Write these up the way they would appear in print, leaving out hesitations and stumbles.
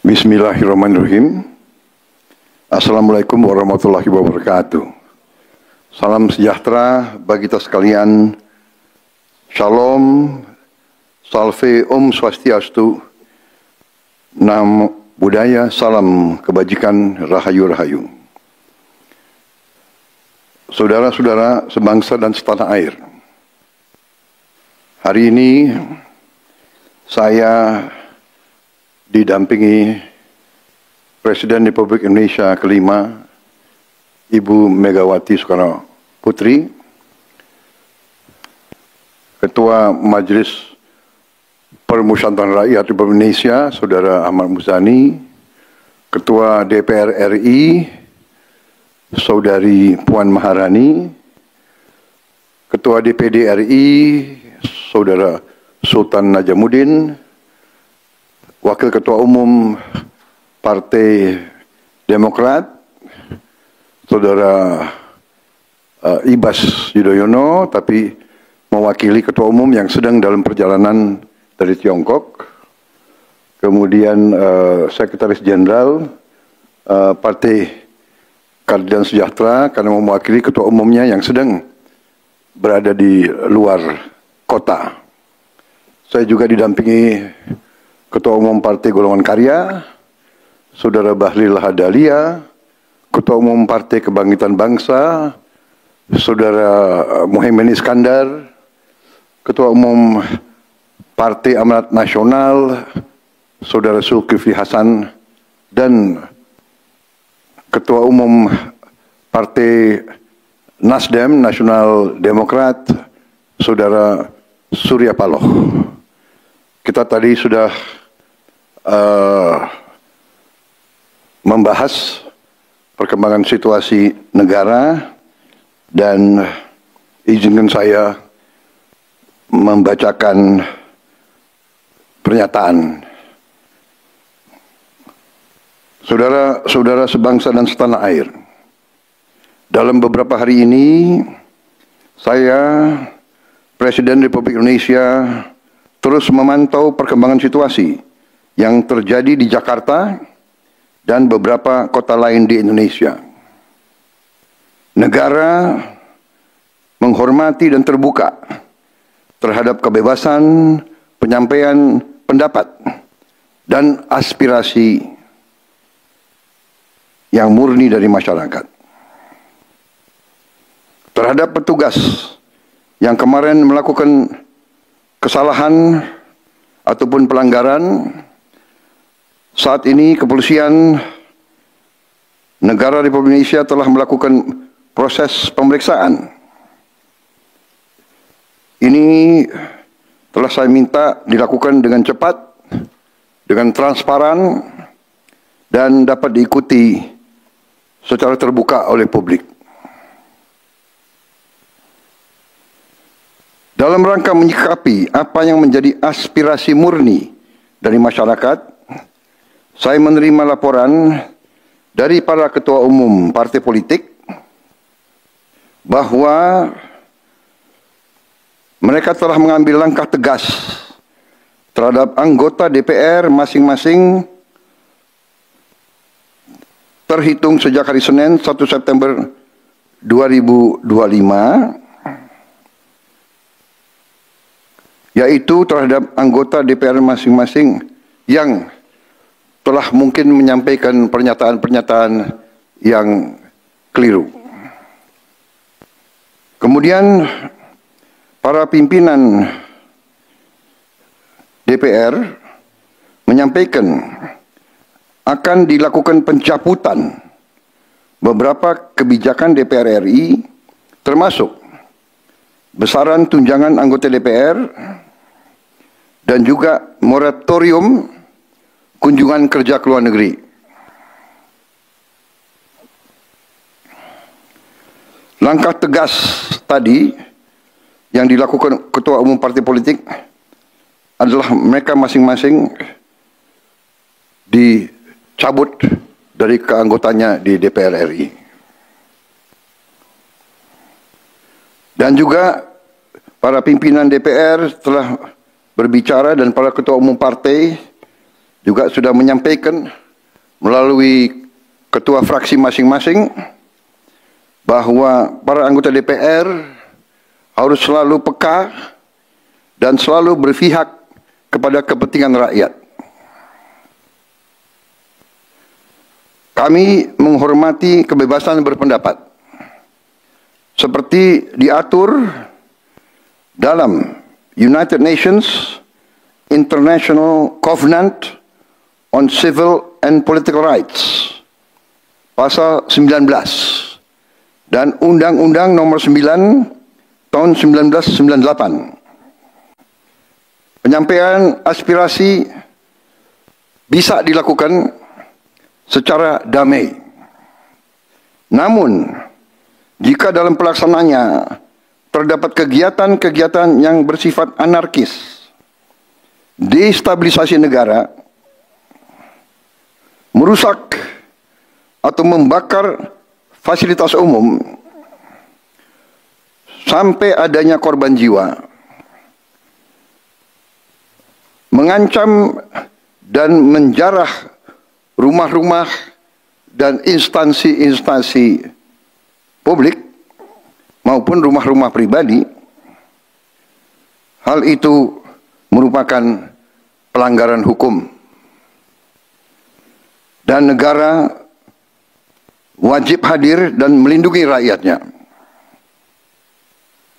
Bismillahirrahmanirrahim. Assalamualaikum warahmatullahi wabarakatuh. Salam sejahtera bagi kita sekalian. Shalom, salve, om swastiastu, namo buddhaya, salam kebajikan, rahayu-rahayu. Saudara-saudara sebangsa dan setanah air, hari ini saya didampingi Presiden Republik Indonesia kelima, Ibu Megawati Soekarno Putri, Ketua Majelis Permusyawaratan Rakyat Republik Indonesia, Saudara Ahmad Muzani, Ketua DPR RI, Saudari Puan Maharani, Ketua DPD RI, Saudara Sultan Najamuddin, Wakil Ketua Umum Partai Demokrat, Saudara Ibas Yudhoyono, tapi mewakili Ketua Umum yang sedang dalam perjalanan dari Tiongkok. Kemudian Sekretaris Jenderal Partai Keadilan Sejahtera karena mewakili Ketua Umumnya yang sedang berada di luar kota. Saya juga didampingi Ketua Umum Partai Golongan Karya, Saudara Bahlil Lahadalia, Ketua Umum Partai Kebangkitan Bangsa, Saudara Muhaimin Iskandar, Ketua Umum Partai Amanat Nasional, Saudara Zulkifli Hasan, dan Ketua Umum Partai Nasdem, Nasional Demokrat, Saudara Surya Paloh. Kita tadi sudah membahas perkembangan situasi negara dan izinkan saya membacakan pernyataan. Saudara-saudara sebangsa dan setanah air, dalam beberapa hari ini saya, Presiden Republik Indonesia, terus memantau perkembangan situasi yang terjadi di Jakarta dan beberapa kota lain di Indonesia. Negara menghormati dan terbuka terhadap kebebasan penyampaian pendapat dan aspirasi yang murni dari masyarakat. Terhadap petugas yang kemarin melakukan kesalahan ataupun pelanggaran, saat ini kepolisian negara Republik Indonesia telah melakukan proses pemeriksaan. Ini telah saya minta dilakukan dengan cepat, dengan transparan, dan dapat diikuti secara terbuka oleh publik. Dalam rangka menyikapi apa yang menjadi aspirasi murni dari masyarakat, saya menerima laporan dari para ketua umum partai politik bahwa mereka telah mengambil langkah tegas terhadap anggota DPR masing-masing terhitung sejak hari Senin 1 September 2025, yaitu terhadap anggota DPR masing-masing yang telah mungkin menyampaikan pernyataan-pernyataan yang keliru. Kemudian para pimpinan DPR menyampaikan akan dilakukan pencabutan beberapa kebijakan DPR RI, termasuk besaran tunjangan anggota DPR dan juga moratorium kunjungan kerja ke luar negeri. Langkah tegas tadi yang dilakukan ketua umum partai politik adalah mereka masing-masing dicabut dari keanggotanya di DPR RI. Dan juga para pimpinan DPR telah berbicara dan para ketua umum partai juga sudah menyampaikan melalui ketua fraksi masing-masing bahwa para anggota DPR harus selalu peka dan selalu berpihak kepada kepentingan rakyat. Kami menghormati kebebasan berpendapat seperti diatur dalam United Nations International Covenant on Civil and Political Rights pasal 19 dan Undang-Undang Nomor 9 tahun 1998. Penyampaian aspirasi bisa dilakukan secara damai. Namun, jika dalam pelaksanaannya terdapat kegiatan-kegiatan yang bersifat anarkis, destabilisasi negara, merusak atau membakar fasilitas umum, sampai adanya korban jiwa, mengancam dan menjarah rumah-rumah dan instansi-instansi publik maupun rumah-rumah pribadi, hal itu merupakan pelanggaran hukum. Dan negara wajib hadir dan melindungi rakyatnya.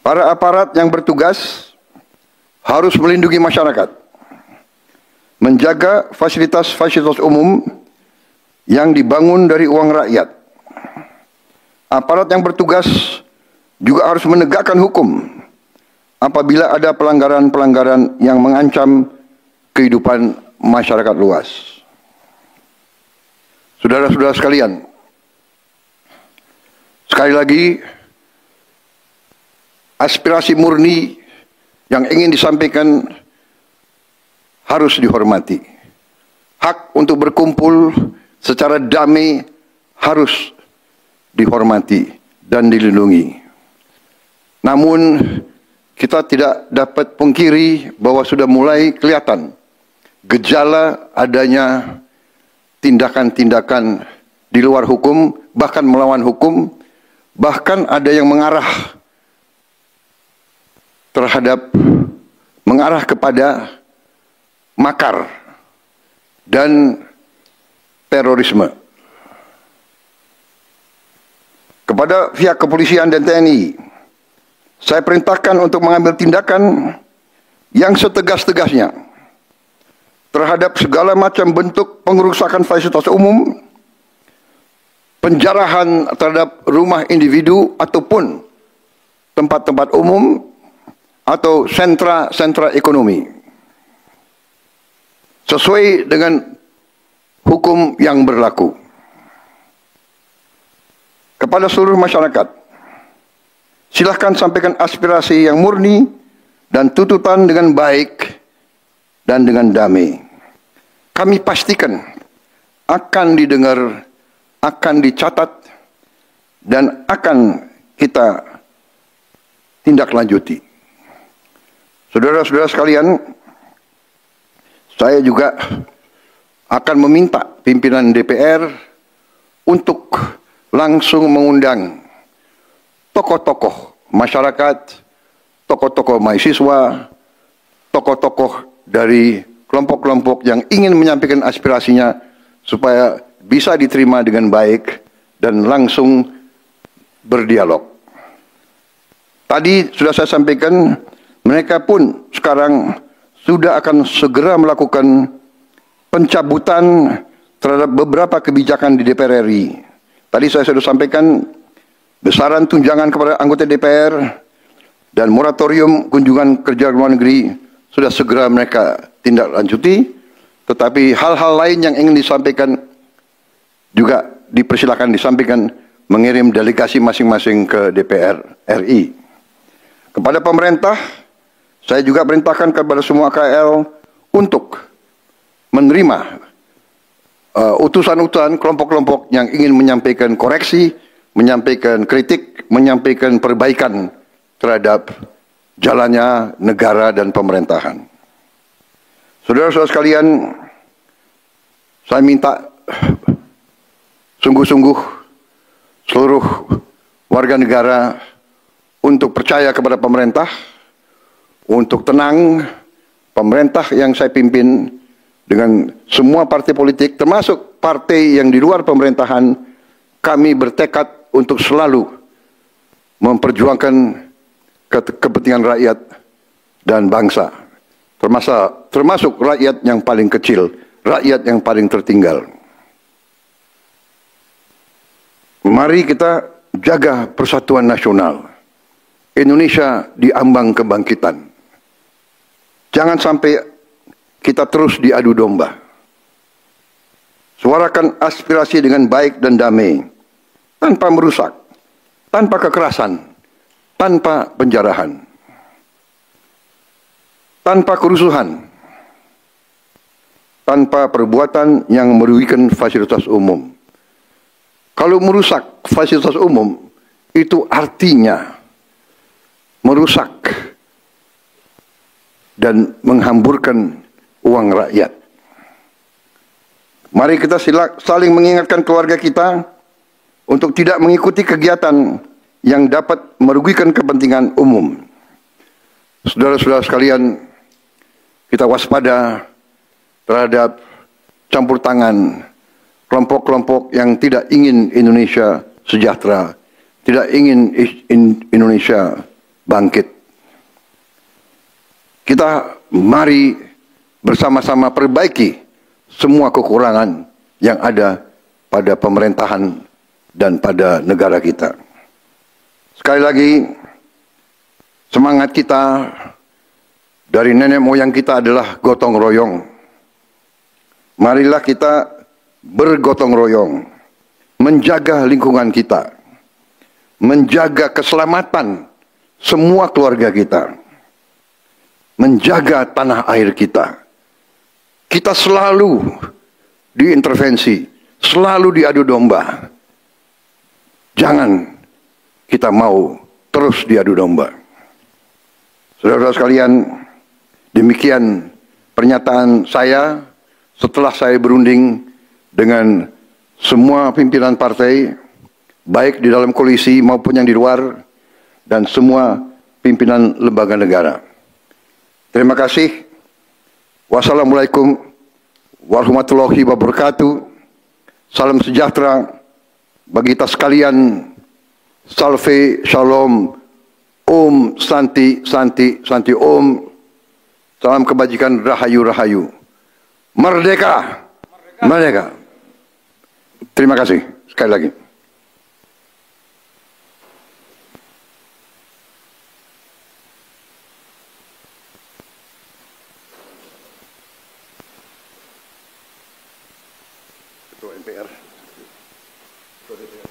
Para aparat yang bertugas harus melindungi masyarakat, menjaga fasilitas-fasilitas umum yang dibangun dari uang rakyat. Aparat yang bertugas juga harus menegakkan hukum apabila ada pelanggaran-pelanggaran yang mengancam kehidupan masyarakat luas. Saudara-saudara sekalian, sekali lagi, aspirasi murni yang ingin disampaikan harus dihormati. Hak untuk berkumpul secara damai harus dihormati dan dilindungi. Namun, kita tidak dapat pungkiri bahwa sudah mulai kelihatan gejala adanya tindakan-tindakan di luar hukum, bahkan melawan hukum, bahkan ada yang mengarah kepada makar dan terorisme. Kepada pihak kepolisian dan TNI, saya perintahkan untuk mengambil tindakan yang setegas-tegasnya terhadap segala macam bentuk pengerusakan fasilitas umum, penjarahan terhadap rumah individu ataupun tempat-tempat umum atau sentra-sentra ekonomi, sesuai dengan hukum yang berlaku. Kepada seluruh masyarakat, silahkan sampaikan aspirasi yang murni dan tuntutan dengan baik dan dengan damai. Kami pastikan akan didengar, akan dicatat, dan akan kita tindak lanjuti. Saudara-saudara sekalian, saya juga akan meminta pimpinan DPR untuk langsung mengundang tokoh-tokoh masyarakat, tokoh-tokoh mahasiswa, tokoh-tokoh dari kelompok-kelompok yang ingin menyampaikan aspirasinya supaya bisa diterima dengan baik dan langsung berdialog. Tadi sudah saya sampaikan, mereka pun sekarang sudah akan segera melakukan pencabutan terhadap beberapa kebijakan di DPR RI. Tadi saya sudah sampaikan besaran tunjangan kepada anggota DPR dan moratorium kunjungan kerja luar negeri sudah segera mereka tindak lanjuti, tetapi hal-hal lain yang ingin disampaikan juga dipersilakan disampaikan, mengirim delegasi masing-masing ke DPR RI. Kepada pemerintah, saya juga perintahkan kepada semua KL untuk menerima utusan-utusan kelompok-kelompok yang ingin menyampaikan koreksi, menyampaikan kritik, menyampaikan perbaikan terhadap jalannya negara dan pemerintahan. Saudara-saudara sekalian, Saya minta sungguh-sungguh seluruh warga negara untuk percaya kepada pemerintah, untuk tenang. Pemerintah yang saya pimpin dengan semua partai politik, termasuk partai yang di luar pemerintahan, kami bertekad untuk selalu memperjuangkan kepentingan rakyat dan bangsa, termasuk rakyat yang paling kecil, rakyat yang paling tertinggal. Mari kita jaga persatuan nasional. Indonesia di ambang kebangkitan. Jangan sampai kita terus diadu domba. Suarakan aspirasi dengan baik dan damai, tanpa merusak, tanpa kekerasan, tanpa penjarahan, tanpa kerusuhan, tanpa perbuatan yang merugikan fasilitas umum. Kalau merusak fasilitas umum, itu artinya merusak dan menghamburkan uang rakyat. Mari kita saling mengingatkan keluarga kita untuk tidak mengikuti kegiatan yang dapat merugikan kepentingan umum. Saudara-saudara sekalian, kita waspada terhadap campur tangan kelompok-kelompok yang tidak ingin Indonesia sejahtera, tidak ingin Indonesia bangkit. Kita mari bersama-sama perbaiki semua kekurangan yang ada pada pemerintahan dan pada negara kita. Sekali lagi, semangat kita dari nenek moyang kita adalah gotong royong. Marilah kita bergotong royong, menjaga lingkungan kita, menjaga keselamatan semua keluarga kita, menjaga tanah air kita. Kita selalu diintervensi, selalu diadu domba. Jangan kita mau terus diadu domba. Saudara-saudara sekalian, demikian pernyataan saya setelah saya berunding dengan semua pimpinan partai, baik di dalam koalisi maupun yang di luar, dan semua pimpinan lembaga negara. Terima kasih. Wassalamualaikum warahmatullahi wabarakatuh. Salam sejahtera bagi kita sekalian. Salve, shalom, om, santi, santi, santi, om. Salam kebajikan, rahayu, rahayu. Merdeka, merdeka. Terima kasih sekali lagi. Ketua MPR. Ketua DPR.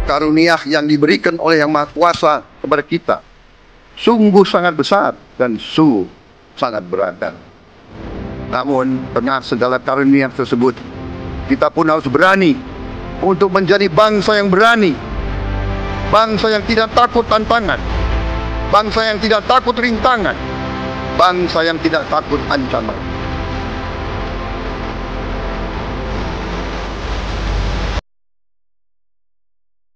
Karunia yang diberikan oleh Yang Maha Kuasa kepada kita sungguh sangat besar dan sungguh sangat beragam. Namun tengah segala karunia tersebut, kita pun harus berani untuk menjadi bangsa yang berani, bangsa yang tidak takut tantangan, bangsa yang tidak takut rintangan, bangsa yang tidak takut ancaman.